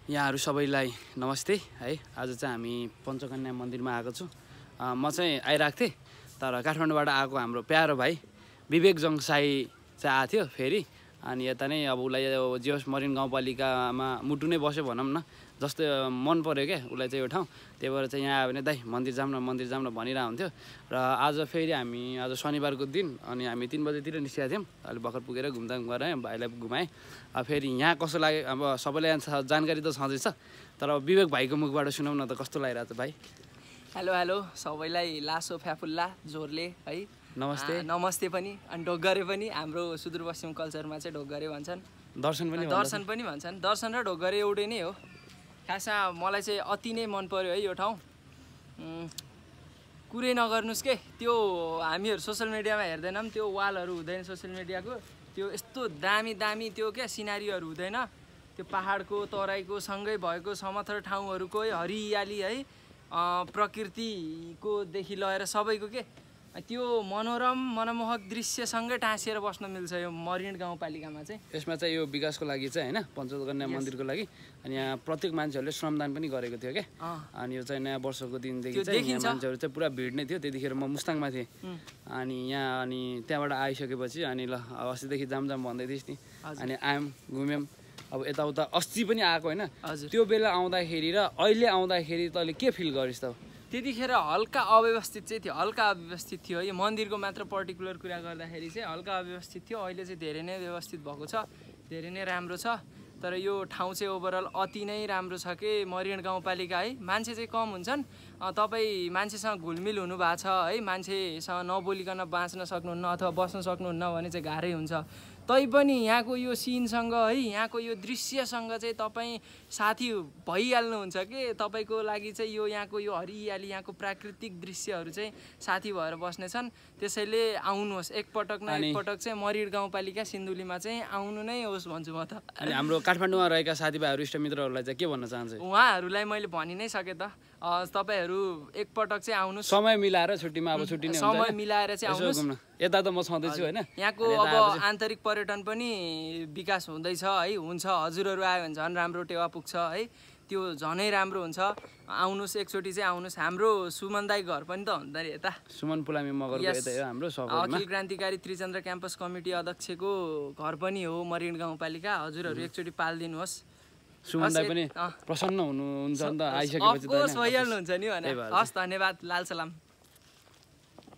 यहाँहरु सबैलाई नमस्ते है। आज चाहिँ हामी पञ्चकन्या मन्दिरमा आएको छु। म चाहिँ आइराको थिएँ तर काठमाडौँबाट आएको हाम्रो प्यारो भाइ विवेक जङसाई चाहिँ आएको थियो फेरि। अनि यता नै अब उलाई जियोस मरिन गाउँपालिकामा मुटु नै बस्यो भनौँ न, जस्तो मन पर्यो क्या उलाई चाहिँ यो ठाउँ। त्यही भएर चाहिँ यहाँ आयो भने दाइ मन्दिर जाऊँ न भनिरहेको हुन्थ्यो। र आज फेरि हामी आज शनिबारको दिन अनि हामी 3 बजेतिर निस्केका थियौँ। अहिले भर्खर पुगेर घुमदाम गरेँ, भाइलाई घुमाएँ। फेरि यहाँ कस्तो लाग्यो अब सबैलाई जानकारी त छँदैछ, तर विवेक भाइको मुखबाट सुनौँ न त कस्तो लागिरहेको छ भाइ। हेलो सबैलाई लासो फ्याफुल्ला जोरले है नमस्ते पनि। अनि ढोगरे पनि हाम्रो सुदूरपश्चिम कल्चरमा चाहिँ ढोगरे भन्छन्, दर्शन पनि भन्छन्। दर्शन र ढोगरे एउटै नै हो। खासमा मलाई चाहिँ अति नै मन पर्यो है यो ठाउँ। कुरै नगर्नुस् के, त्यो हामीहरू सोसियल मिडियामा हेर्दैनौँ, त्यो वालहरू हुँदैन सोसियल मिडियाको, त्यो यस्तो दामी त्यो क्या सिनारीहरू हुँदैन, त्यो पहाडको तराईको सँगै भएको समथर ठाउँहरूको हरियाली है, प्रकृतिको देखि लिएर सबैको के त्यो मनोरम मनमोहक दृश्यसँगै टाँसिएर बस्न मिल्छ यो मरिन गाउँपालिकामा चाहिँ। यसमा चाहिँ यो विकासको लागि चाहिँ हैन, पञ्चकन्या मन्दिरको लागि। अनि यहाँ प्रत्येक मान्छेहरूले श्रमदान पनि गरेको थियो क्या। अनि यो चाहिँ नयाँ वर्षको दिनदेखि चाहिँ यहाँ मान्छेहरू चाहिँ पुरा भिड नै थियो। त्यतिखेर म मुस्ताङमा थिएँ। अनि यहाँ अनि त्यहाँबाट आइसकेपछि अनि ल अस्तिदेखि जाम भन्दै थिइस् नि। अनि आयौँ घुम्यौँ। अब यताउता अस्ति पनि आएको होइन, त्यो बेला आउँदाखेरि र अहिले आउँदाखेरि तैँले के फिल गरिस् त? त्यतिखेर हल्का अव्यवस्थित चाहिँ थियो, हल्का अव्यवस्थित थियो। यो मन्दिरको मात्र पर्टिकुलर कुरा गर्दाखेरि चाहिँ हल्का अव्यवस्थित थियो। अहिले चाहिँ धेरै नै व्यवस्थित भएको छ, धेरै नै राम्रो छ। तर यो ठाउँ चाहिँ ओभरअल अति नै राम्रो छ कि मरिन गाउँपालिका है। मान्छे चाहिँ कम हुन्छन्, तपाईँ मान्छेसँग घुलमिल हुनु भएको छ है, मान्छेसँग नबोलिकन बाँच्न सक्नुहुन्न अथवा बस्न सक्नुहुन्न भने चाहिँ गाह्रै हुन्छ। तैपनि यहाँको यो सिनसँग है, यहाँको यो दृश्यसँग चाहिँ तपाईँ साथी भइहाल्नुहुन्छ कि तपाईँको लागि चाहिँ यो यहाँको यो हरियाली, यहाँको प्राकृतिक दृश्यहरू चाहिँ साथी भएर बस्नेछन्। त्यसैले आउनुहोस् एकपटक न एकपटक चाहिँ मरिन गाउँपालिका सिन्धुलीमा चाहिँ आउनु नै होस् भन्छु म त। अनि हाम्रो काठमाडौँमा रहेका साथीभाइहरू इष्टमित्रहरूलाई चाहिँ के भन्न चाहन्छु? उहाँहरूलाई मैले भनि नै सकेँ त, तपाईँहरू एकपटक चाहिँ आउनुहोस्, समय मिलाएर छुट्टीमा। अब छुट्टी नै हुन्छ, समय मिलाएर चाहिँ आउनुहोस्। यता त म छँदैछु होइन। यहाँको अब आन्तरिक पर्यटन पनि विकास हुँदैछ है, हुन्छ। हजुरहरू आयो भने झन् राम्रो टेवा पुग्छ है, त्यो झनै राम्रो हुन्छ। आउनुहोस् एकचोटि चाहिँ आउनुहोस्। हाम्रो सुमन दाई घर पनि त हुँदो रहेछ यता, सुमन पुलामी मगरको यता हो हाम्रो सबैमा। अखिल क्रान्तिकारी त्रिचन्द्र क्याम्पस कमिटी अध्यक्षको घर पनि हो मरिन गाउँपालिका। हजुरहरू एकचोटि पालिदिनुहोस्। सुमन दाई पनि प्रसन्न हुनुहुन्छ नि त आइसकेपछि त। अफकोर्स भइहाल्नुहुन्छ नि भने। हस्, धन्यवाद, लाल सलाम।